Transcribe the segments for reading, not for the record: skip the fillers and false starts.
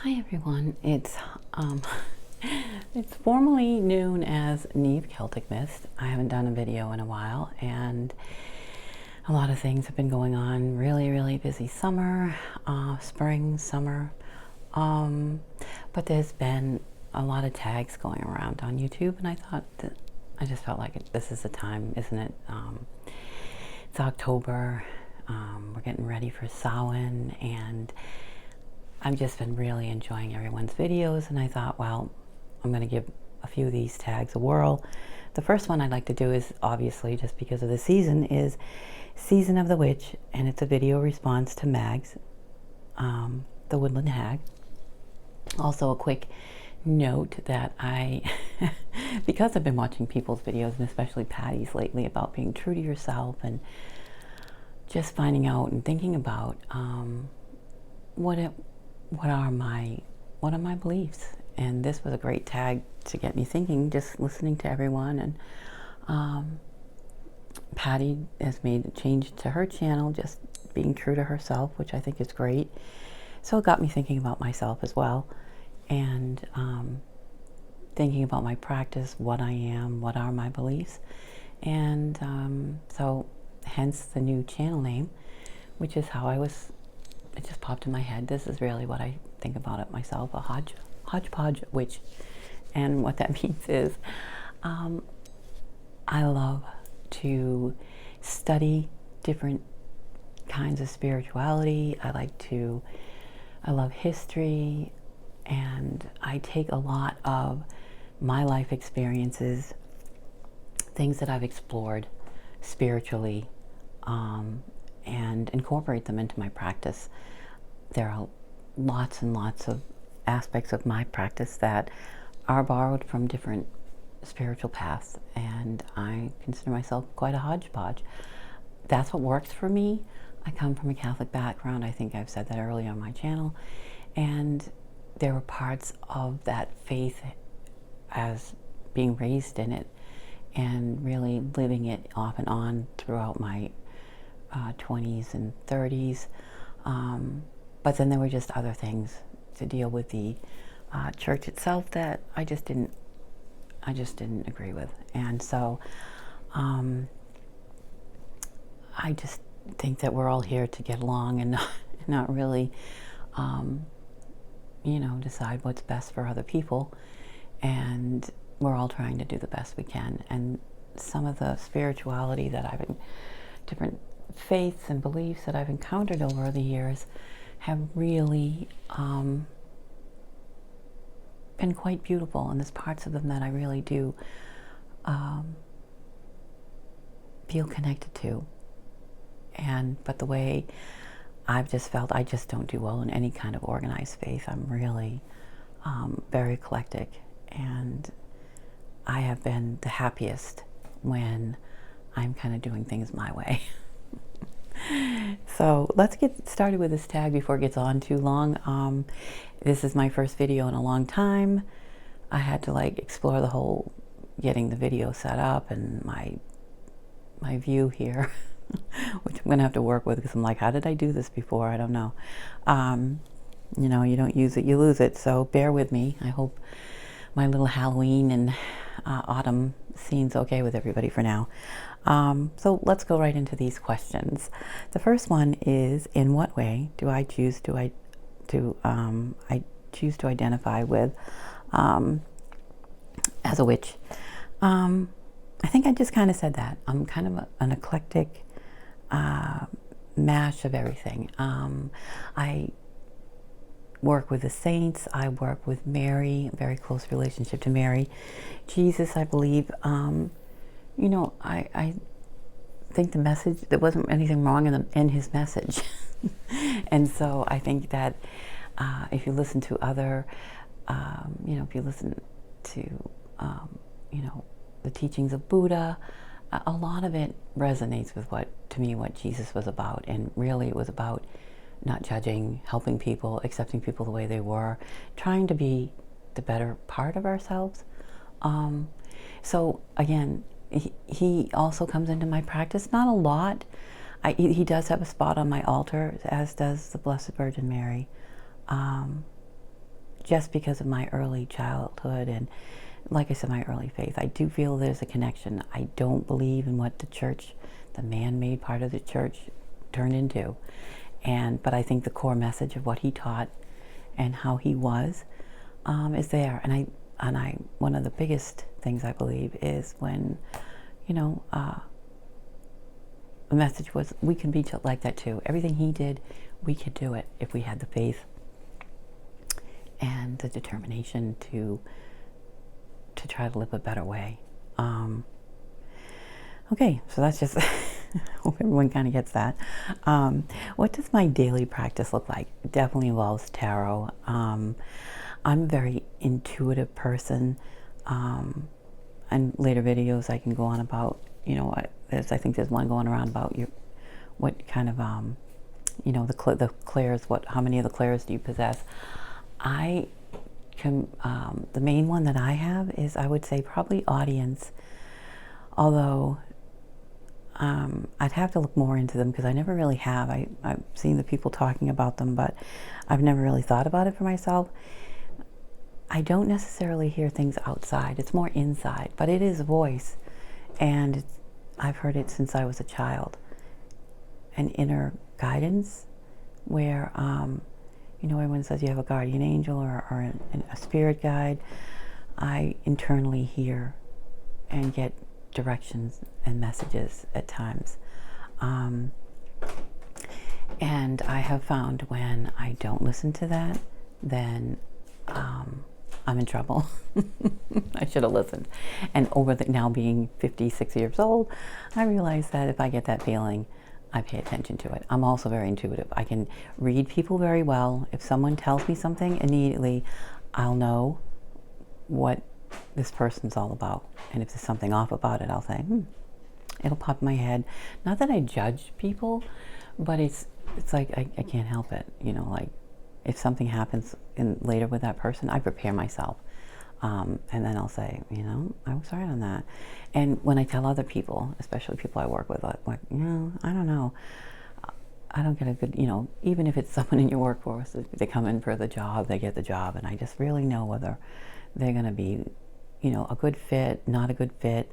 Hi everyone. Um, it's formally known as Neve Celtic Mist. I haven't done a video in a while, and a lot of things have been going on. Really busy summer, spring, summer. But there's been a lot of tags going around on YouTube, and I thought that I just felt like this is the time, isn't it? It's October. We're getting ready for Samhain, and I've just been really enjoying everyone's videos, and I thought, well, I'm going to give a few of these tags a whirl. The first one I'd like to do is, obviously, just because of the season, is Season of the Witch, and it's a video response to Mags, the Woodland Hag. Also, a quick note that because I've been watching people's videos, and especially Patty's lately, about being true to yourself and just finding out and thinking about what are my beliefs. And this was a great tag to get me thinking, just listening to everyone. And Patty has made a change to her channel, just being true to herself, which I think is great. So it got me thinking about myself as well, and thinking about my practice, what I am, what are my beliefs. And so hence the new channel name, which is how it just popped in my head. This is really what I think about it myself, a hodgepodge witch. And what that means is I love to study different kinds of spirituality. I love history, and I take a lot of my life experiences, things that I've explored spiritually, and incorporate them into my practice. There are lots and lots of aspects of my practice that are borrowed from different spiritual paths, and I consider myself quite a hodgepodge. That's what works for me. I come from a Catholic background. I think I've said that earlier on my channel, and there were parts of that faith as being raised in it and really living it off and on throughout my 20s and 30s. But then there were just other things to deal with the church itself that I just didn't agree with. And so I just think that we're all here to get along and not really decide what's best for other people, and we're all trying to do the best we can. And some of the spirituality that different faiths and beliefs that I've encountered over the years have really been quite beautiful, and there's parts of them that I really do feel connected to. But the way I've just felt, I just don't do well in any kind of organized faith. I'm really very eclectic, and I have been the happiest when I'm kind of doing things my way. So let's get started with this tag before it gets on too long. This is my first video in a long time. I had to explore the whole getting the video set up and my view here, which I'm gonna have to work with, because I'm like, how did I do this before? I don't know. You don't use it, you lose it. So bear with me. I hope my little Halloween and autumn scene's okay with everybody for now. So let's go right into these questions. The first one is, in what way do I choose to identify with as a witch? I think I just kind of said that. I'm kind of an eclectic mash of everything. I work with the saints. I work with Mary, a very close relationship to Mary. Jesus, I believe. I think the message, there wasn't anything wrong in his message. And so I think that if you listen to other, if you listen to, the teachings of Buddha, a lot of it resonates with what Jesus was about. And really it was about not judging, helping people, accepting people the way they were, trying to be the better part of ourselves. So again, he also comes into my practice, not a lot. He does have a spot on my altar, as does the Blessed Virgin Mary. just because of my early childhood and, like I said, my early faith. I do feel there's a connection. I don't believe in what the church, the man-made part of the church, turned into. But I think the core message of what he taught and how he was is there. And I one of the biggest things I believe is when, the message was we can be like that too. Everything he did, we could do it if we had the faith and the determination to try to live a better way. Okay, so that's just, hope everyone kind of gets that. What does my daily practice look like? It definitely involves tarot. I'm a very intuitive person. And later videos I can go on about, I think there's one going around about what kind of, the clairs, how many of the clairs do you possess? I can, the main one that I have is, I would say, probably audience, although I'd have to look more into them because I never really have. I've seen the people talking about them, but I've never really thought about it for myself. I don't necessarily hear things outside. It's more inside, but it is voice, and I've heard it since I was a child. An inner guidance where, everyone says you have a guardian angel or a spirit guide. I internally hear and get directions and messages at times. And I have found when I don't listen to that, then I'm in trouble. I should have listened. And now being 56 years old, I realize that if I get that feeling, I pay attention to it. I'm also very intuitive. I can read people very well. If someone tells me something, immediately I'll know what this person's all about. And if there's something off about it, I'll say, it'll pop in my head. Not that I judge people, but it's like I can't help it. Like if something happens later with that person, I prepare myself. And then I'll say, I was right on that. And when I tell other people, especially people I work with, like, I don't know. I don't get a good, even if it's someone in your workforce, if they come in for the job, they get the job, and I just really know whether they're going to be, a good fit, not a good fit.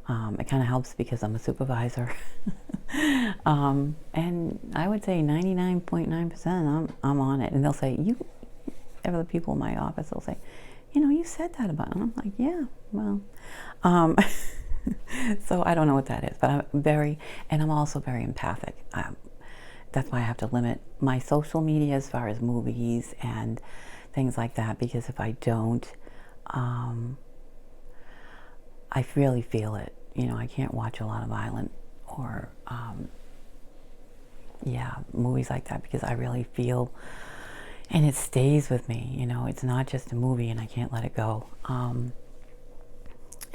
It kind of helps because I'm a supervisor. And I would say 99.9% I'm on it. And they'll say, other people in my office will say, you said that about it. And I'm like, yeah, well. So I don't know what that is, but I'm also very empathic. That's why I have to limit my social media as far as movies and things like that, because if I don't, I really feel it. I can't watch a lot of violent or, movies like that because I really feel, and it stays with me. It's not just a movie and I can't let it go.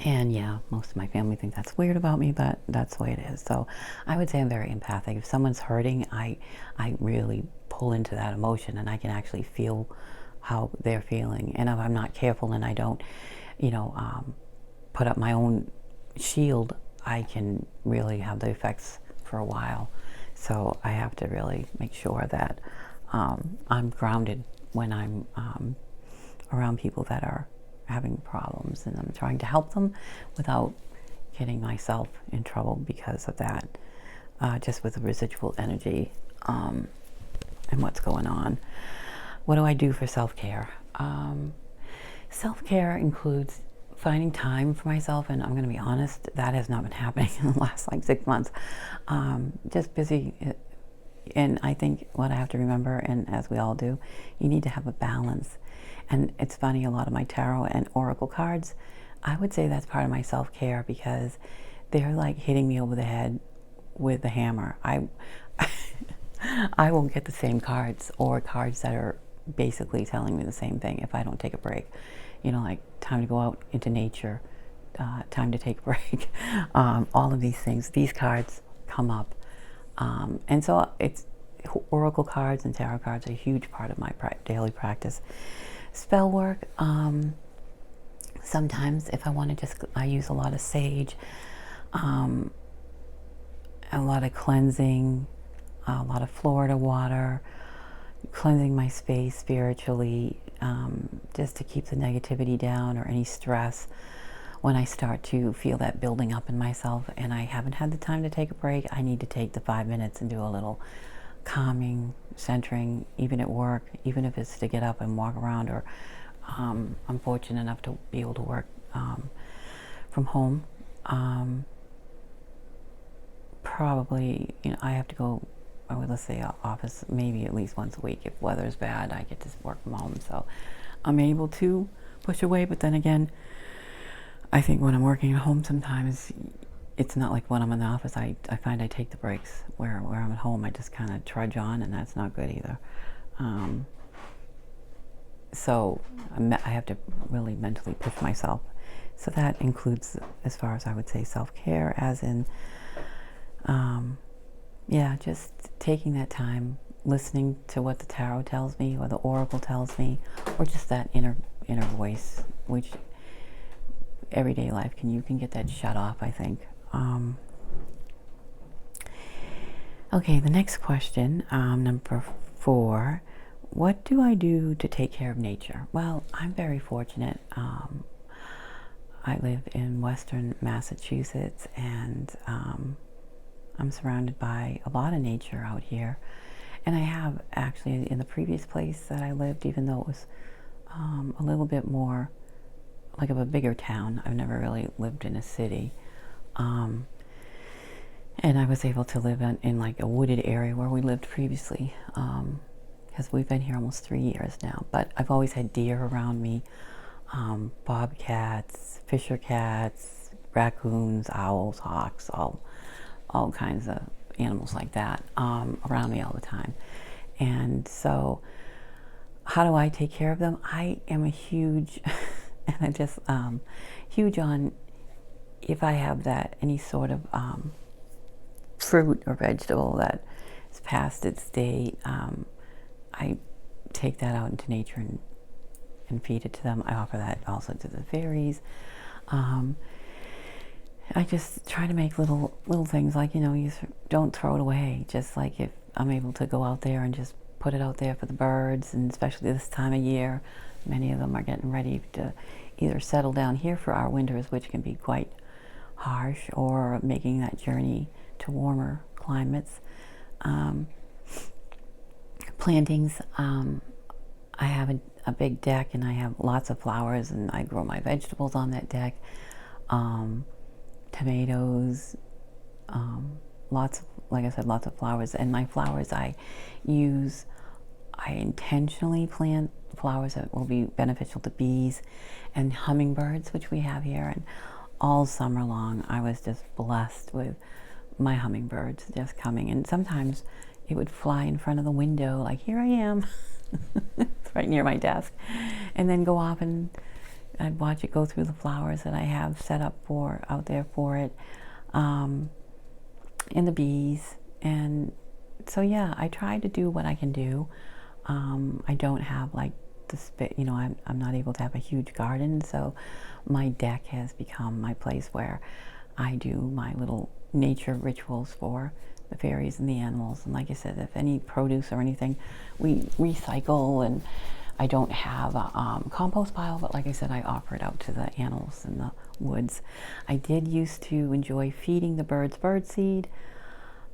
And yeah, most of my family think that's weird about me, but that's the way it is. So I would say I'm very empathic. If someone's hurting, I really pull into that emotion and I can actually feel how they're feeling. And if I'm not careful and I don't, put up my own shield, I can really have the effects for a while. So I have to really make sure that I'm grounded when I'm around people that are having problems, and I'm trying to help them without getting myself in trouble because of that, just with the residual energy and what's going on. What do I do for self-care? Self-care includes finding time for myself, and I'm going to be honest, that has not been happening in the last 6 months. Just busy. And I think what I have to remember, and as we all do, you need to have a balance. And it's funny, a lot of my tarot and oracle cards, I would say that's part of my self-care because they're like hitting me over the head with the hammer. I won't get the same cards or cards that are basically telling me the same thing if I don't take a break. Like time to go out into nature, time to take a break. All of these things, these cards come up. And so it's oracle cards and tarot cards are a huge part of my daily practice. Spell work, sometimes if I want to I use a lot of sage, a lot of cleansing, a lot of Florida water, cleansing my space spiritually, just to keep the negativity down or any stress when I start to feel that building up in myself and I haven't had the time to take a break. I need to take the 5 minutes and do a little calming, centering, even at work, even if it's to get up and walk around, or I'm fortunate enough to be able to work from home. Probably, I have to go, let's say office maybe at least once a week. If weather's bad, I get to work from home, so I'm able to push away. But then again, I think when I'm working at home sometimes, it's not like when I'm in the office. I find I take the breaks. Where I'm at home, I just kind of trudge on, and that's not good either. So I have to really mentally push myself. So that includes, as far as I would say, self-care, as in, just taking that time, listening to what the tarot tells me, or the oracle tells me, or just that inner voice, which everyday life you can get that shut off, I think. Okay, the next question, number 4. What do I do to take care of nature? Well, I'm very fortunate. I live in Western Massachusetts, and I'm surrounded by a lot of nature out here. And I have actually, in the previous place that I lived, even though it was a little bit more like of a bigger town, I've never really lived in a city. And I was able to live in like a wooded area where we lived previously, because we've been here almost 3 years now. But I've always had deer around me, bobcats, fisher cats, raccoons, owls, hawks, all kinds of animals like that around me all the time. And so how do I take care of them? I am a huge, and I just huge on, if I have that any sort of fruit or vegetable that is past its date, I take that out into nature and feed it to them. I offer that also to the fairies. I just try to make little things, like, you don't throw it away. Just like if I'm able to go out there and just put it out there for the birds, and especially this time of year, many of them are getting ready to either settle down here for our winters, which can be quite harsh, or making that journey to warmer climates. Plantings, I have a big deck, and I have lots of flowers, and I grow my vegetables on that deck. Tomatoes, like I said, lots of flowers. And my flowers I intentionally plant flowers that will be beneficial to bees and hummingbirds, which we have here. And all summer long, I was just blessed with my hummingbirds just coming. And sometimes it would fly in front of the window, like, here I am. It's right near my desk. And then go off, and I'd watch it go through the flowers that I have set up out there for it, and the bees. And so, yeah, I try to do what I can do. I don't have like the space, I'm not able to have a huge garden, so my deck has become my place where I do my little nature rituals for the fairies and the animals. And like I said, if any produce or anything, we recycle, and I don't have a compost pile, but like I said, I offer it out to the animals in the woods. I did used to enjoy feeding the birds birdseed,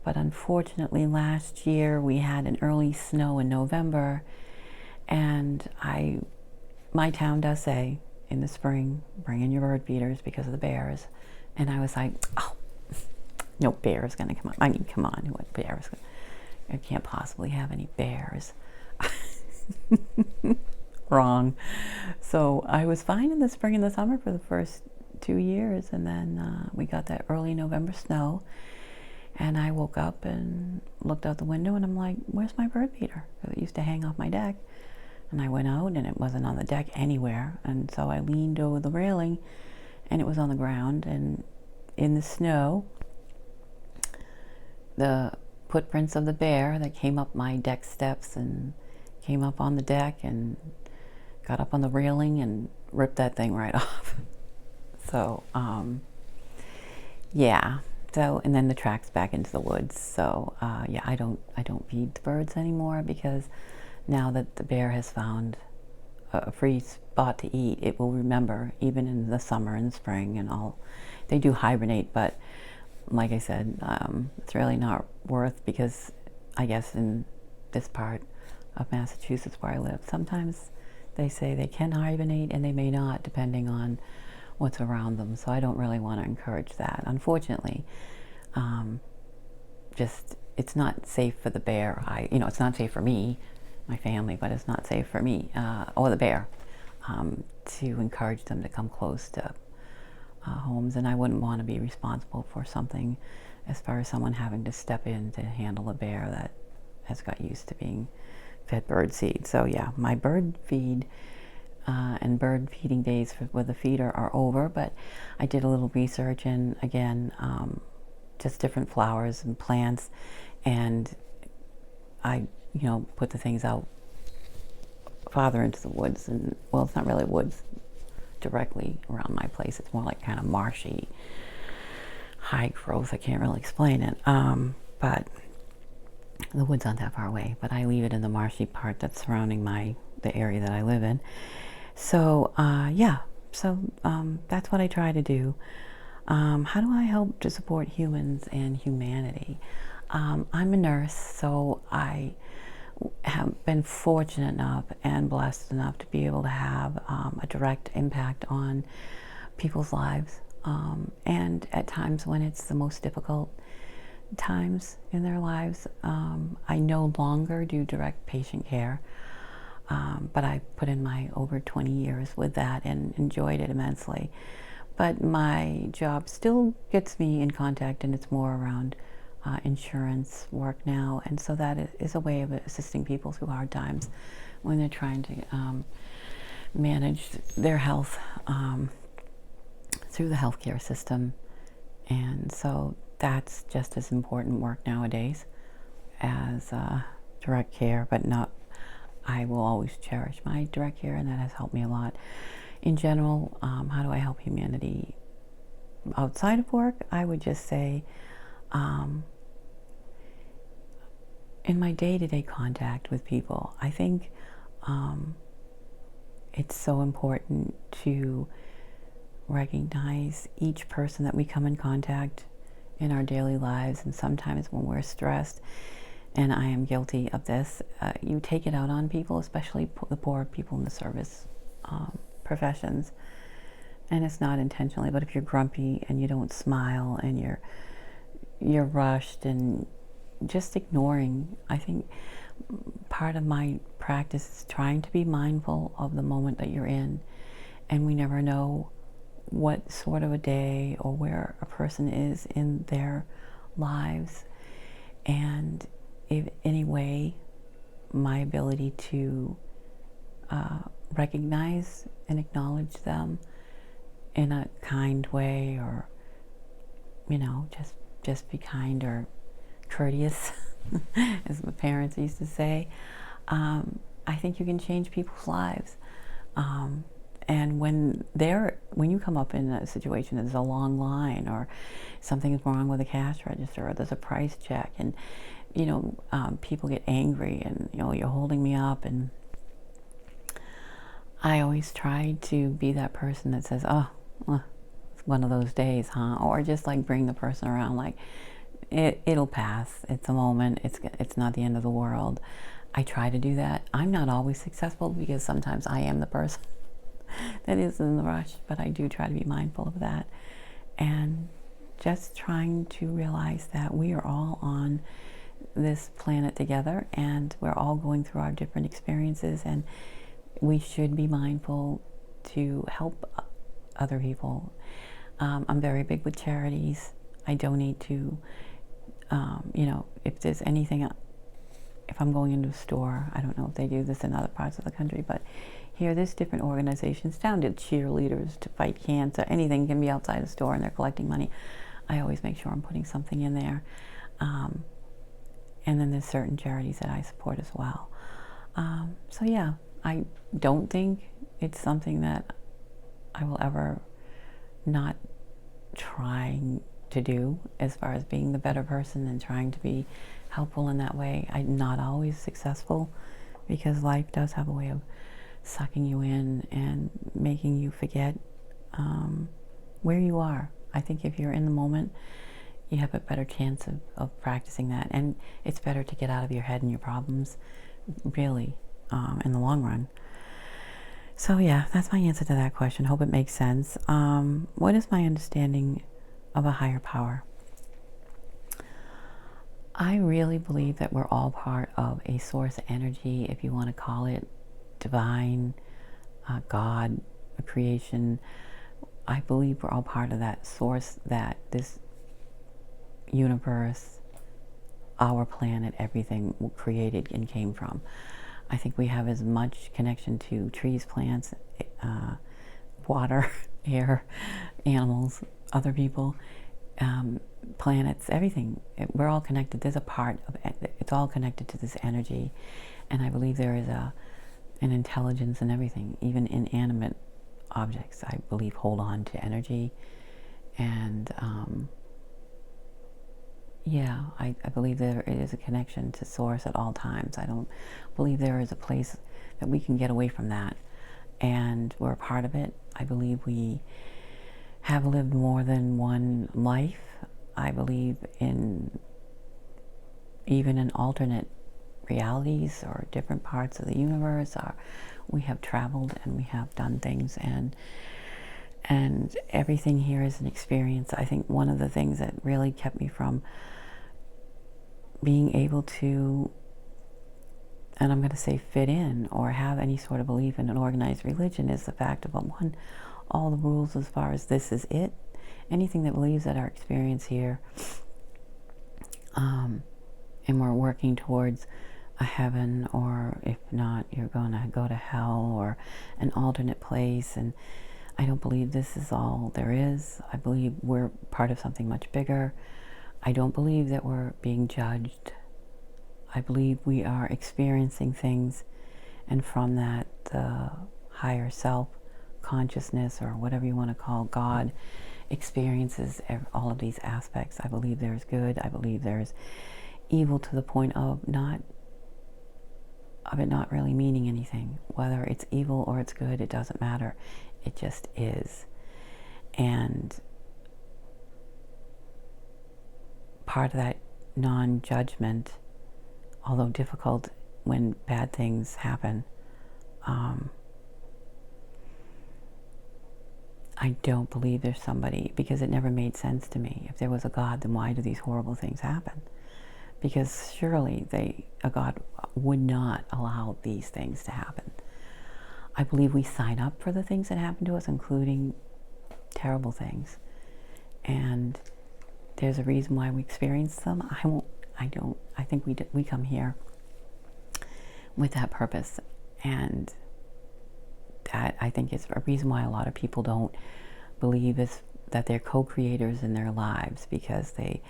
but unfortunately last year we had an early snow in November, and my town does say in the spring, bring in your bird feeders because of the bears. And I was like, oh, no bear is going to come on. I mean, come on, what bear is going to, I can't possibly have any bears. Wrong. So I was fine in the spring and the summer for the first 2 years, and then we got that early November snow, and I woke up and looked out the window, and I'm like, where's my bird feeder? It used to hang off my deck. And I went out, and it wasn't on the deck anywhere. And so I leaned over the railing, and it was on the ground. And in the snow, the footprints of the bear that came up my deck steps and came up on the deck and got up on the railing and ripped that thing right off. So, yeah. So, and then the tracks back into the woods. So, yeah, I don't feed the birds anymore, because now that the bear has found a free spot to eat, it will remember, even in the summer and spring and all. They do hibernate, but like I said, it's really not worth, because I guess in this part of Massachusetts where I live, sometimes they say they can hibernate and they may not, depending on what's around them. So I don't really want to encourage that, unfortunately. Just, it's not safe for the bear. It's not safe for me, my family, but it's not safe for me or the bear to encourage them to come close to homes. And I wouldn't want to be responsible for something as far as someone having to step in to handle a bear that has got used to being fed bird seed. So yeah, my bird feed and bird feeding days with the feeder are over, but I did a little research, and again, just different flowers and plants, and I put the things out farther into the woods. And well, it's not really woods directly around my place, it's more like kind of marshy, high growth. I can't really explain it, but the woods aren't that far away, but I leave it in the marshy part that's surrounding the area that I live in. So yeah, so that's what I try to do. How do I help to support humans and humanity? I'm a nurse, so I have been fortunate enough and blessed enough to be able to have a direct impact on people's lives, and at times when it's the most difficult times in their lives. I no longer do direct patient care, but I put in my over 20 years with that and enjoyed it immensely. But my job still gets me in contact, and it's more around insurance work now, and so that is a way of assisting people through hard times when they're trying to manage their health through the healthcare system. And so that's just as important work nowadays as direct care, but not. I will always cherish my direct care, and that has helped me a lot. In general, how do I help humanity outside of work? I would just say, in my day-to-day contact with people, I think it's so important to recognize each person that we come in contact in our daily lives. And sometimes when we're stressed, and I am guilty of this, you take it out on people, especially the poor people in the service professions. And it's not intentionally, but if you're grumpy and you don't smile and you're rushed and just ignoring, I think part of my practice is trying to be mindful of the moment that you're in. And we never know what sort of a day or where a person is in their lives. And if any way my ability to recognize and acknowledge them in a kind way, or just be kind or courteous, as my parents used to say, I think you can change people's lives. And when you come up in a situation that there's a long line, or something is wrong with a cash register, or there's a price check, and people get angry, and you're holding me up, and I always try to be that person that says, oh, well, it's one of those days, huh? Or just like bring the person around, like it'll pass. It's a moment. It's not the end of the world. I try to do that. I'm not always successful, because sometimes I am the person that is in the rush, but I do try to be mindful of that, and just trying to realize that we are all on this planet together, and we're all going through our different experiences, and we should be mindful to help other people. I'm very big with charities. I donate to, if there's anything, if I'm going into a store, I don't know if they do this in other parts of the country, but here there's different organizations, down to cheerleaders to fight cancer, anything can be outside the store, and they're collecting money. I always make sure I'm putting something in there. And then there's certain charities that I support as well. So yeah, I don't think it's something that I will ever not trying to do, as far as being the better person and trying to be helpful in that way. I'm not always successful, because life does have a way of sucking you in and making you forget where you are. I think if you're in the moment, you have a better chance of practicing that. And it's better to get out of your head and your problems, really, in the long run. So yeah, that's my answer to that question. Hope it makes sense. What is my understanding of a higher power? I really believe that we're all part of a source energy, if you want to call it divine, God, a creation. I believe we're all part of that source that this universe, our planet, everything created and came from. I think we have as much connection to trees, plants, water, air, animals, other people, planets, everything. We're all connected. There's a part of it. It's all connected to this energy. And I believe there is an intelligence in everything. Even inanimate objects, I believe, hold on to energy. And yeah, I believe there is a connection to source at all times. I don't believe there is a place that we can get away from that. And we're a part of it. I believe we have lived more than one life. I believe in even in alternate realities or different parts of the universe. We have traveled and we have done things, and everything here is an experience. I think one of the things that really kept me from being able to, and I'm going to say fit in or have any sort of belief in an organized religion, is the fact of, one, all the rules as far as this is it. Anything that believes that our experience here, and we're working towards a heaven, or if not, you're going to go to hell or an alternate place. And I don't believe this is all there is. I believe we're part of something much bigger. I don't believe that we're being judged. I believe we are experiencing things, and from that, the higher self, consciousness, or whatever you want to call God, experiences all of these aspects. I believe there's good. I believe there's evil, to the point of it not really meaning anything. Whether it's evil or it's good, it doesn't matter. It just is. And part of that non-judgment, although difficult when bad things happen, I don't believe there's somebody, because it never made sense to me. If there was a God, then why do these horrible things happen? Because surely a God would not allow these things to happen. I believe we sign up for the things that happen to us, including terrible things. And there's a reason why we experience them. I think we come here with that purpose. And that, I think, is a reason why a lot of people don't believe that they're co-creators in their lives, because they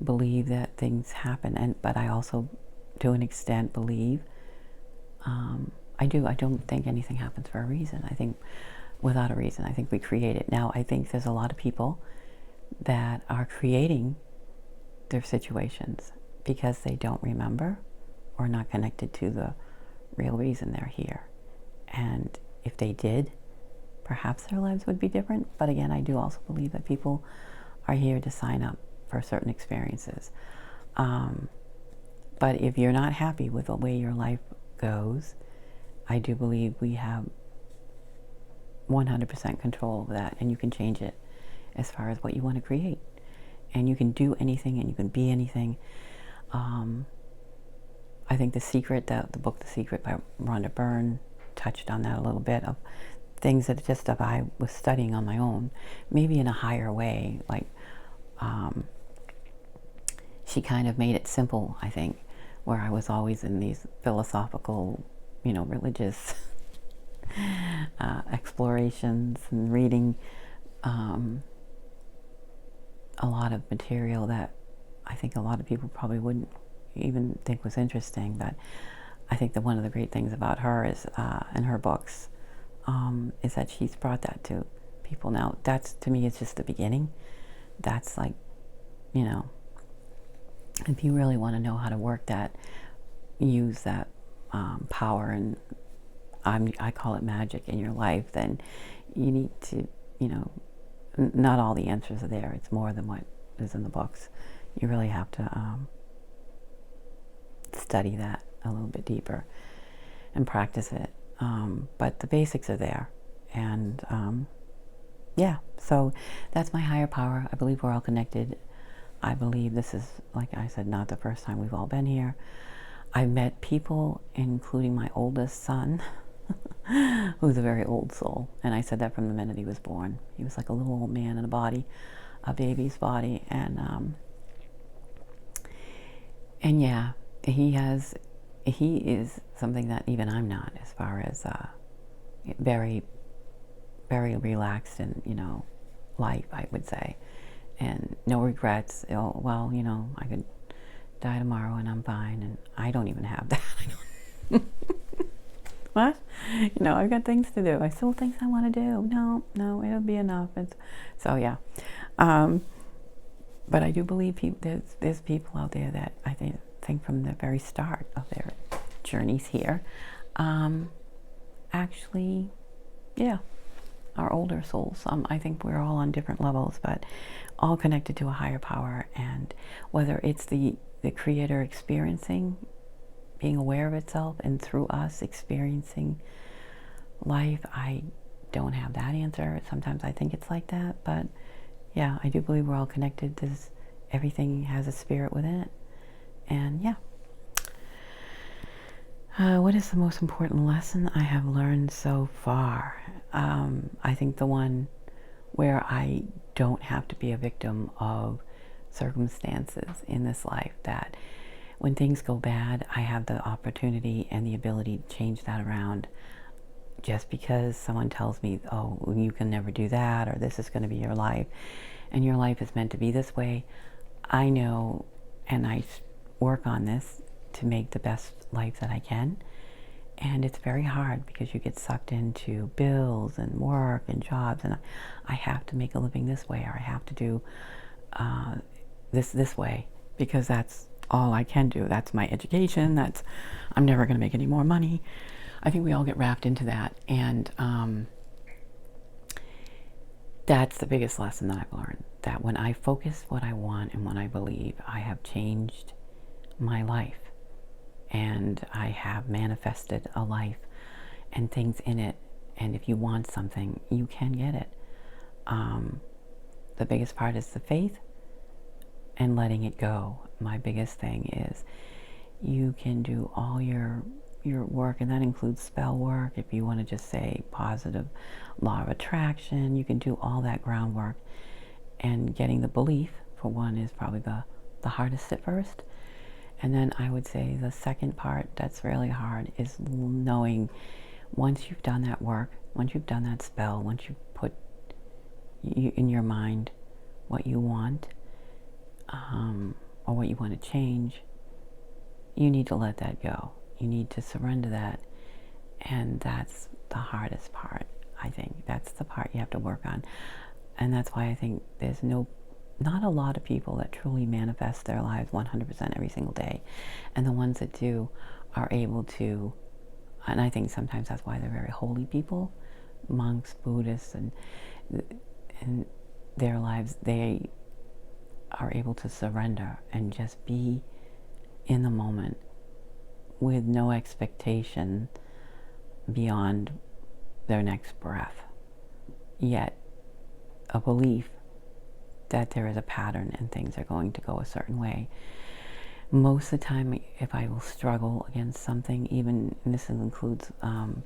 believe that things happen. But I also, to an extent, believe, I don't think anything happens for a reason. I think without a reason, I think we create it. Now, I think there's a lot of people that are creating their situations because they don't remember or not connected to the real reason they're here. And if they did, perhaps their lives would be different. But again, I do also believe that people are here to sign up for certain experiences. But if you're not happy with the way your life goes, I do believe we have 100% control of that, and you can change it as far as what you want to create. And you can do anything, and you can be anything. I think the book The Secret by Rhonda Byrne touched on that a little bit, of things that just if I was studying on my own, maybe in a higher way, like she kind of made it simple, I think, where I was always in these philosophical, religious explorations and reading a lot of material that I think a lot of people probably wouldn't even think was interesting. But I think that one of the great things about her is, in her books, is that she's brought that to people. Now, that's, to me, it's just the beginning. That's like, if you really want to know how to work that, use that power and I call it magic in your life, then you need to, you know, not all the answers are there. It's more than what is in the books. You really have to study that a little bit deeper and practice it. But the basics are there. And yeah, so that's my higher power. I believe we're all connected. I believe this is, like I said, not the first time we've all been here. I've met people, including my oldest son, who's a very old soul. And I said that from the minute he was born. He was like a little old man in a body, a baby's body. And yeah, he is something that even I'm not, as far as very, very relaxed in, you know, life, I would say. And no regrets. Oh, well, you know, I could die tomorrow and I'm fine, and I don't even have that. What? You know, I've got things to do. I still have things I want to do. No, it'll be enough. So yeah. But I do believe there's people out there that I think from the very start of their journeys here, actually, yeah, are older souls. I think we're all on different levels, but all connected to a higher power. And whether it's the creator experiencing, being aware of itself, and through us experiencing life, I don't have that answer. Sometimes I think it's like that, but yeah, I do believe we're all connected. Everything has a spirit within it. And yeah. What is the most important lesson I have learned so far? I think the one where I don't have to be a victim of circumstances in this life, that when things go bad, I have the opportunity and the ability to change that around. Just because someone tells me, oh, you can never do that, or this is going to be your life, and your life is meant to be this way, I know, and I work on this to make the best life that I can. And it's very hard because you get sucked into bills and work and jobs, and I have to make a living this way, or I have to do this way, because that's all I can do. That's my education. I'm never going to make any more money. I think we all get wrapped into that, and that's the biggest lesson that I've learned, that when I focus what I want and what I believe, I have changed my life, and I have manifested a life and things in it. And if you want something, you can get it. The biggest part is the faith and letting it go. My biggest thing is you can do all your work, and that includes spell work. If you want to just say positive law of attraction, you can do all that groundwork. And getting the belief, for one, is probably the hardest at first. And then I would say the second part that's really hard is knowing, once you've done that work, once you've done that spell, once you've put in your mind what you want, or what you want to change, you need to let that go. You need to surrender that. And that's the hardest part, I think. That's the part you have to work on. And that's why I think there's not a lot of people that truly manifest their lives 100% every single day. And the ones that do are able to, and I think sometimes that's why they're very holy people, monks, Buddhists, and their lives, they are able to surrender and just be in the moment with no expectation beyond their next breath, yet a belief that there is a pattern and things are going to go a certain way. Most of the time, if I will struggle against something, even, and this includes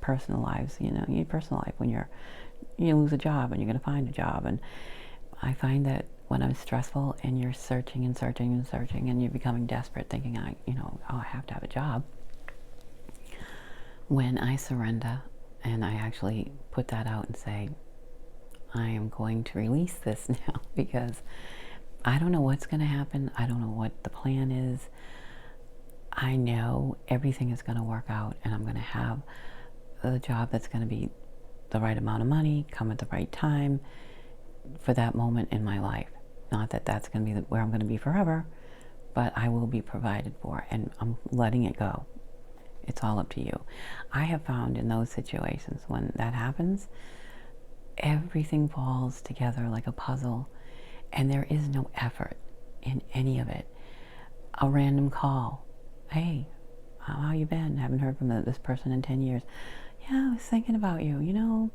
personal lives, your personal life, when you lose a job and you're going to find a job, and I find that when I'm stressful and you're searching and searching and searching and you're becoming desperate, thinking I have to have a job. When I surrender and I actually put that out and say, I am going to release this now, because I don't know what's going to happen. I don't know what the plan is. I know everything is going to work out, and I'm going to have a job that's going to be the right amount of money, come at the right time for that moment in my life. Not that that's going to be where I'm going to be forever, but I will be provided for, and I'm letting it go. it's all up to you. I have found in those situations when that happens, everything falls together like a puzzle, and there is no effort in any of it. A random call. Hey, how you been? Haven't heard from this person in 10 years. Yeah, I was thinking about you. You know,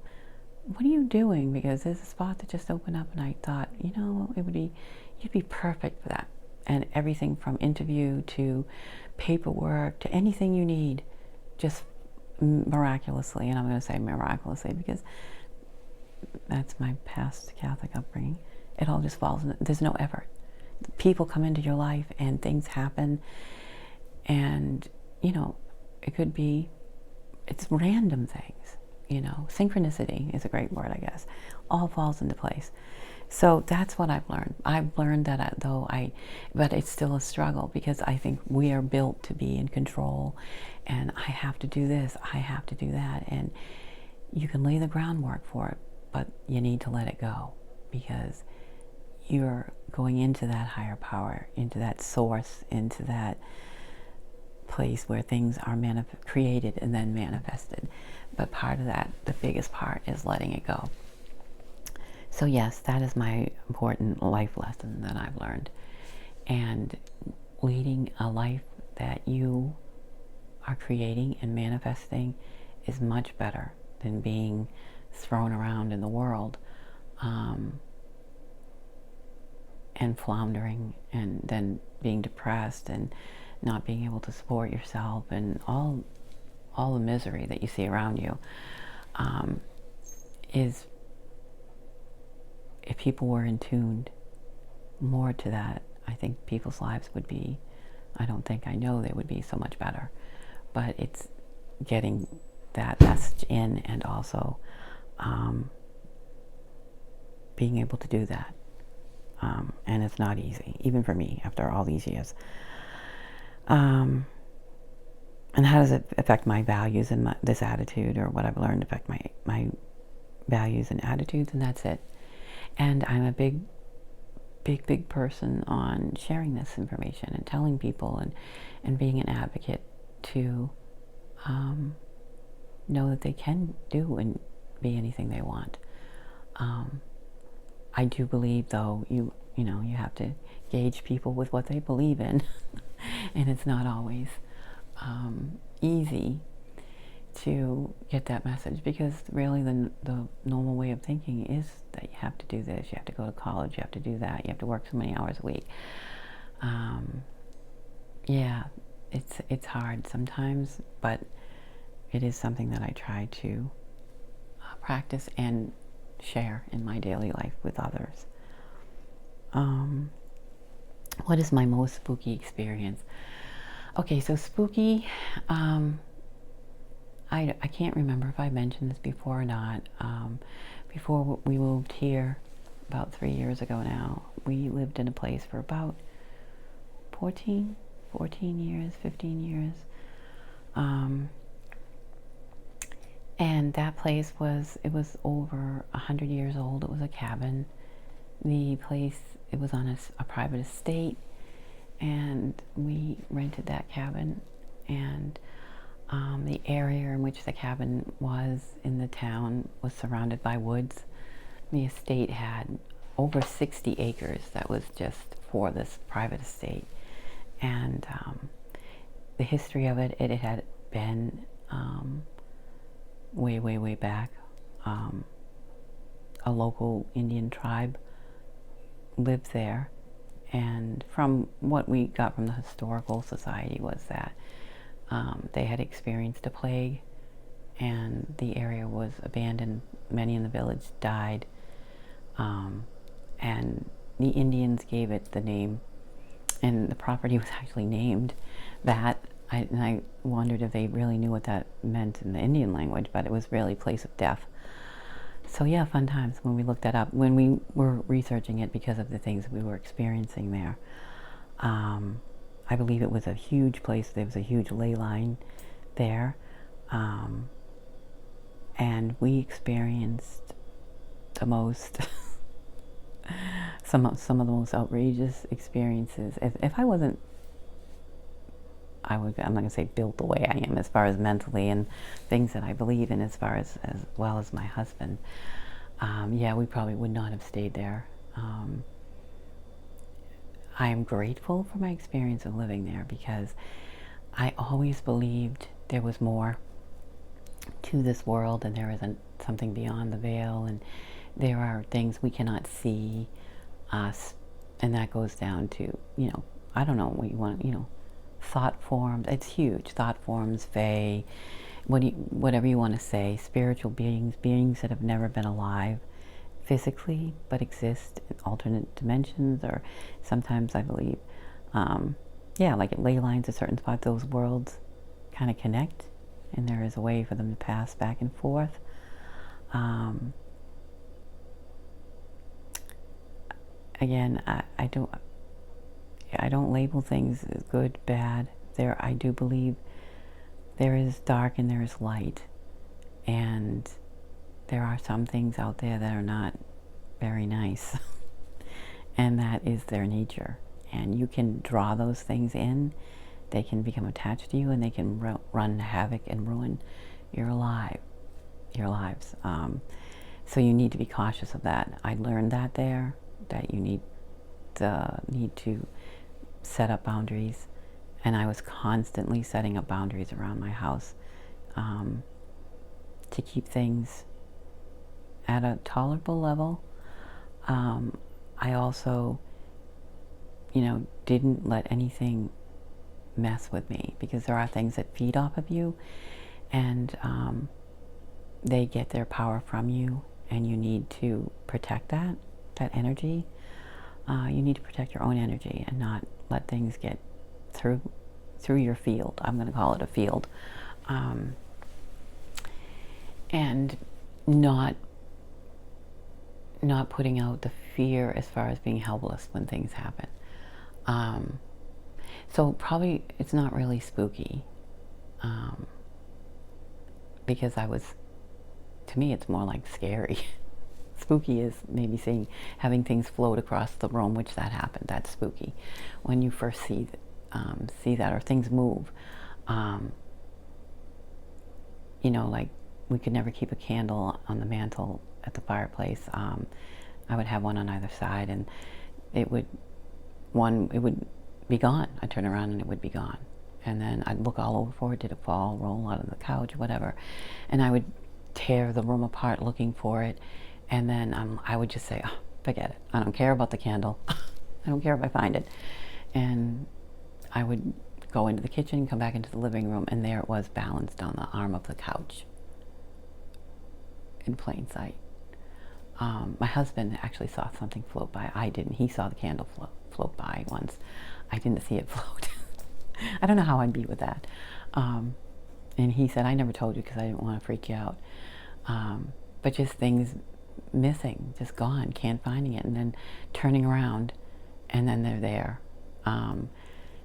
what are you doing? Because there's a spot that just opened up, and I thought, you know, you'd be perfect for that. And everything from interview to paperwork to anything you need, just miraculously, and I'm going to say miraculously because that's my past Catholic upbringing, it all just falls in, there's no effort. People come into your life and things happen, and, you know, it could be, it's random things, you know, synchronicity is a great word, I guess, all falls into place. So that's what I've learned. I've learned that but it's still a struggle because I think we are built to be in control, and I have to do this, I have to do that, and you can lay the groundwork for it, but you need to let it go because you're going into that higher power, into that source, into that place where things are created and then manifested. But part of that, the biggest part, is letting it go. So yes, that is my important life lesson that I've learned. And leading a life that you are creating and manifesting is much better than being thrown around in the world and floundering, and then being depressed and not being able to support yourself, and all the misery that you see around you. Is, if people were in tuned more to that, I think people's lives would be, I know they would be so much better. But it's getting that message in, and also being able to do that. And it's not easy, even for me, after all these years. And how does it affect my values and this attitude, or what I've learned affect my values and attitudes, and that's it. And I'm a big person on sharing this information and telling people, and being an advocate to know that they can do and be anything they want. I do believe, though, you have to gauge people with what they believe in, and it's not always easy to get that message, because really the normal way of thinking is that you have to do this, you have to go to college, you have to do that, you have to work so many hours a week. Yeah, it's hard sometimes, but it is something that I try to practice and share in my daily life with others. What is my most spooky experience? Okay, so spooky, I can't remember if I mentioned this before or not. Before we moved here, about 3 years ago now, we lived in a place for about 14 years, 15 years. And that place was over 100 years old. It was a cabin. The place, it was on a private estate, and we rented that cabin, and the area in which the cabin was in the town was surrounded by woods. The estate had over 60 acres that was just for this private estate. And the history of it had been way back. A local Indian tribe lived there, and from what we got from the historical society was that they had experienced a plague, and the area was abandoned. Many in the village died, and the Indians gave it the name, and the property was actually named that. And I wondered if they really knew what that meant in the Indian language, but it was really place of death. So yeah, fun times when we looked that up, when we were researching it because of the things we were experiencing there. I believe it was a huge place. There was a huge ley line there. And we experienced the most, some of the most outrageous experiences. If I wasn't, I'm not going to say built the way I am as far as mentally and things that I believe in as far as well as my husband. Yeah, we probably would not have stayed there. I am grateful for my experience of living there because I always believed there was more to this world and there isn't something beyond the veil, and there are things we cannot see us, and that goes down to, I don't know what you want, thought forms. It's huge. Thought forms, fae, whatever you want to say, spiritual beings that have never been alive physically but exist in alternate dimensions, or sometimes I believe, like at ley lines at certain spots, those worlds kind of connect, and there is a way for them to pass back and forth. Again, I don't label things as good, bad. I do believe there is dark and there is light, and there are some things out there that are not very nice, and that is their nature. And you can draw those things in. They can become attached to you, and they can run havoc and ruin your lives. So you need to be cautious of that. I learned that there, that you need to set up boundaries, and I was constantly setting up boundaries around my house to keep things at a tolerable level. I also, didn't let anything mess with me, because there are things that feed off of you, and they get their power from you, and you need to protect that energy. You need to protect your own energy and not let things get through your field. I'm going to call it a field, and not putting out the fear as far as being helpless when things happen. So probably it's not really spooky, because to me it's more like scary. Spooky is maybe having things float across the room, which that happened. That's spooky. When you first see that, or things move. Like we could never keep a candle on the mantle at the fireplace. I would have one on either side, and it would be gone. I'd turn around and it would be gone. And then I'd look all over for it. Did it fall, roll out of the couch, whatever? And I would tear the room apart looking for it. And then I would just say, oh, forget it. I don't care about the candle. I don't care if I find it. And I would go into the kitchen, come back into the living room, and there it was, balanced on the arm of the couch in plain sight. My husband actually saw something float by. I didn't. He saw the candle float by once. I didn't see it float. I don't know how I'd be with that. And he said, I never told you because I didn't want to freak you out. But just things missing, just gone, can't finding it, and then turning around, and then they're there,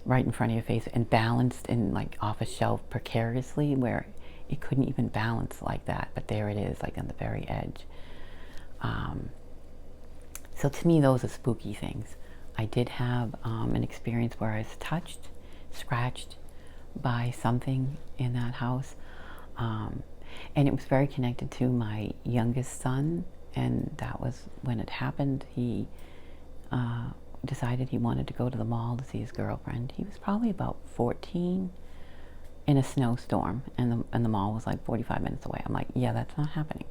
right in front of your face, and balanced in like off a shelf precariously where it couldn't even balance like that, but there it is, like on the very edge. So to me, those are spooky things. I did have an experience where I was touched, scratched by something in that house, and it was very connected to my youngest son, and that was when it happened. He decided he wanted to go to the mall to see his girlfriend. He was probably about 14, in a snowstorm, and the mall was like 45 minutes away. I'm like, yeah, that's not happening.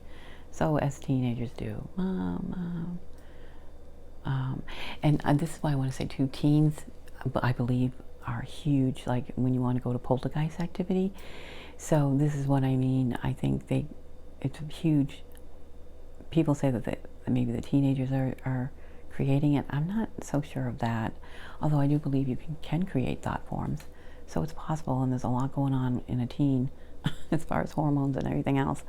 So as teenagers do, Mom. And this is why I want to say too, teens, I believe, are huge, like when you want to go to poltergeist activity. So this is what I mean. I think it's huge. People say that maybe the teenagers are creating it. I'm not so sure of that, although I do believe you can create thought forms. So it's possible, and there's a lot going on in a teen as far as hormones and everything else.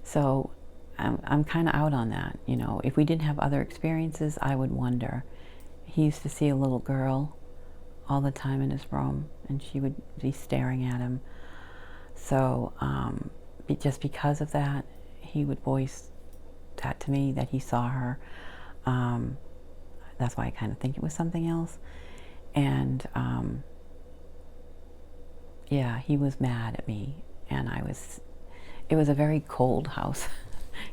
So I'm kind of out on that. If we didn't have other experiences, I would wonder. He used to see a little girl all the time in his room, and she would be staring at him. So just because of that, he would voice that to me, that he saw her. That's why I kind of think it was something else. And yeah, he was mad at me, and it was a very cold house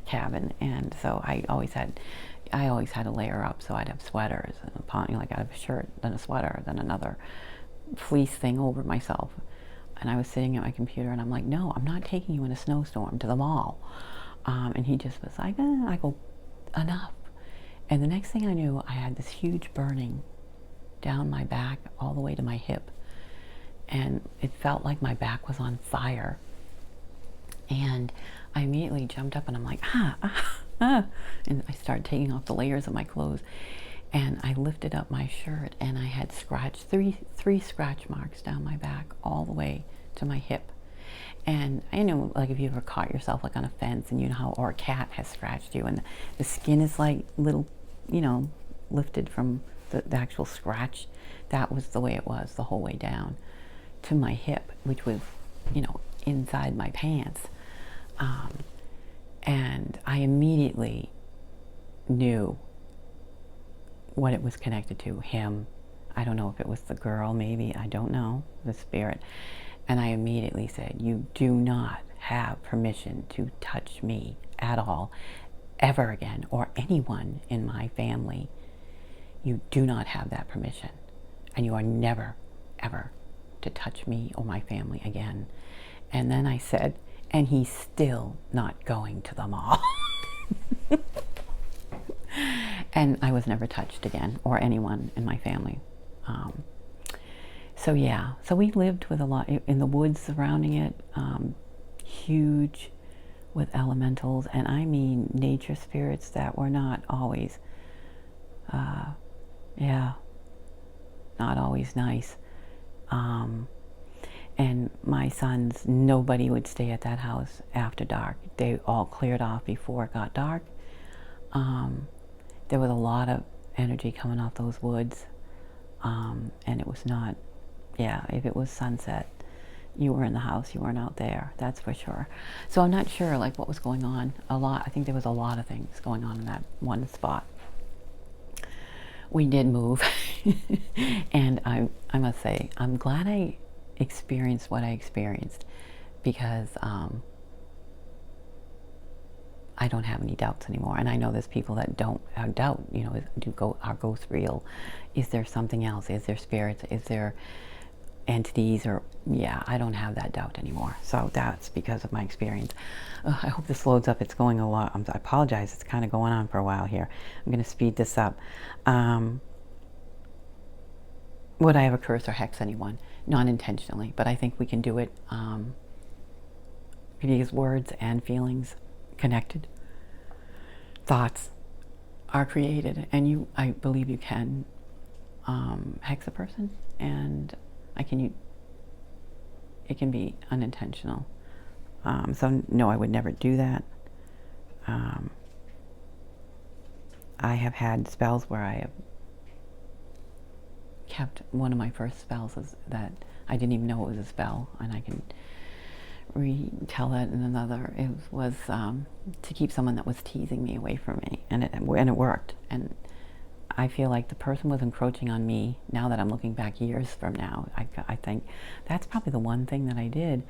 cabin, and so I always had to layer up. So I'd have sweaters, and like I'd have a shirt, then a sweater, then another fleece thing over myself. And I was sitting at my computer, and I'm like, no, I'm not taking you in a snowstorm to the mall. And he just was like, I go, enough. And the next thing I knew, I had this huge burning down my back all the way to my hip. And it felt like my back was on fire. And I immediately jumped up and I'm like, and I started taking off the layers of my clothes. And I lifted up my shirt, and I had three scratch marks down my back all the way to my hip. And I know, like, if you ever caught yourself like on a fence, and you know how, or a cat has scratched you, and the skin is like little, lifted from the actual scratch. That was the way it was the whole way down to my hip, which was, inside my pants. And I immediately knew what it was connected to. Him. I don't know if it was the girl, maybe, I don't know, the spirit. And I immediately said, you do not have permission to touch me at all, ever again, or anyone in my family. You do not have that permission. And you are never, ever to touch me or my family again. And then I said, and he's still not going to the mall. And I was never touched again, or anyone in my family. So yeah, so we lived with a lot in the woods surrounding it, huge with elementals, and I mean nature spirits that were not always, not always nice. And my sons, nobody would stay at that house after dark. They all cleared off before it got dark. There was a lot of energy coming off those woods, and it was not, if it was sunset, you were in the house, you weren't out there, that's for sure. So I'm not sure like what was going on. I think there was a lot of things going on in that one spot. We did move, and I must say, I'm glad I experienced what I experienced, because I don't have any doubts anymore. And I know there's people that don't have doubt, are ghosts real? Is there something else? Is there spirits? Is there entities? Or I don't have that doubt anymore. So that's because of my experience. I hope this loads up. It's going a lot. I apologize. It's kind of going on for a while here. I'm going to speed this up. Would I ever curse or hex anyone? Not intentionally, but I think we can do it because words and feelings connected. Thoughts are created, and I believe you can hex a person, and it can be unintentional. So no, I would never do that. I have had spells where I have kept one of my first spells that I didn't even know it was a spell, and I can retell that in another. It was to keep someone that was teasing me away from me, and it worked. And I feel like the person was encroaching on me. Now that I'm looking back years from now, I think that's probably the one thing that I did.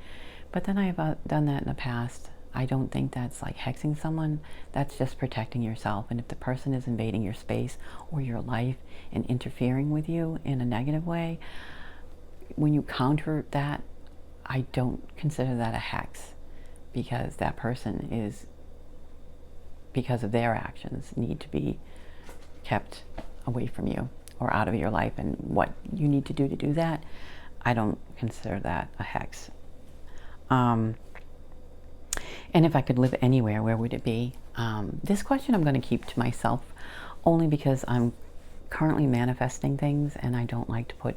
But then I've done that in the past. I don't think that's like hexing someone. That's just protecting yourself. And if the person is invading your space or your life and interfering with you in a negative way, when you counter that, I don't consider that a hex, because that person is, because of their actions, need to be kept away from you or out of your life. And what you need to do that, I don't consider that a hex. And if I could live anywhere, where would it be? This question I'm going to keep to myself, only because I'm currently manifesting things, and I don't like to put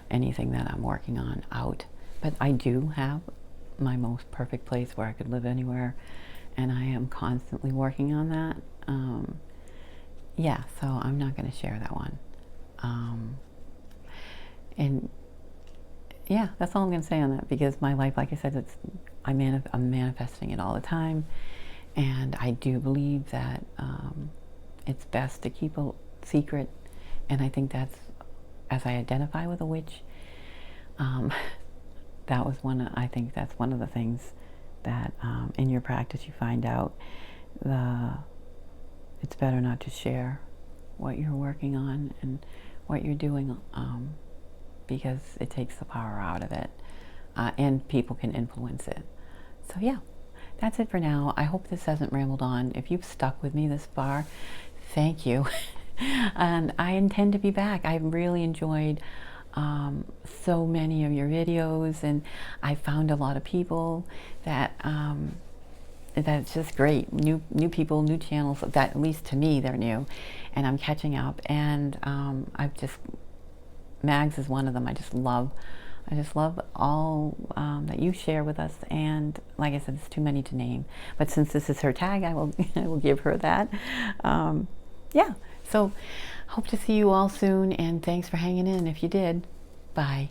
anything that I'm working on out. But I do have my most perfect place where I could live anywhere, and I am constantly working on that. So I'm not going to share that one. And that's all I'm going to say on that, because my life, like I said, I'm manifesting it all the time, and I do believe that it's best to keep a secret. And I think that's, as I identify with a witch, that was I think that's one of the things that in your practice you find out it's better not to share what you're working on and what you're doing, because it takes the power out of it, and people can influence it. So yeah, that's it for now. I hope this hasn't rambled on. If you've stuck with me this far, thank you. And I intend to be back. I've really enjoyed so many of your videos, and I found a lot of people that that's just great. New people, new channels. That, at least to me, they're new, and I'm catching up. And Mags is one of them. I just love all that you share with us. And like I said, it's too many to name. But since this is her tag, I will I will give her that. Yeah. So hope to see you all soon. And thanks for hanging in. If you did, bye.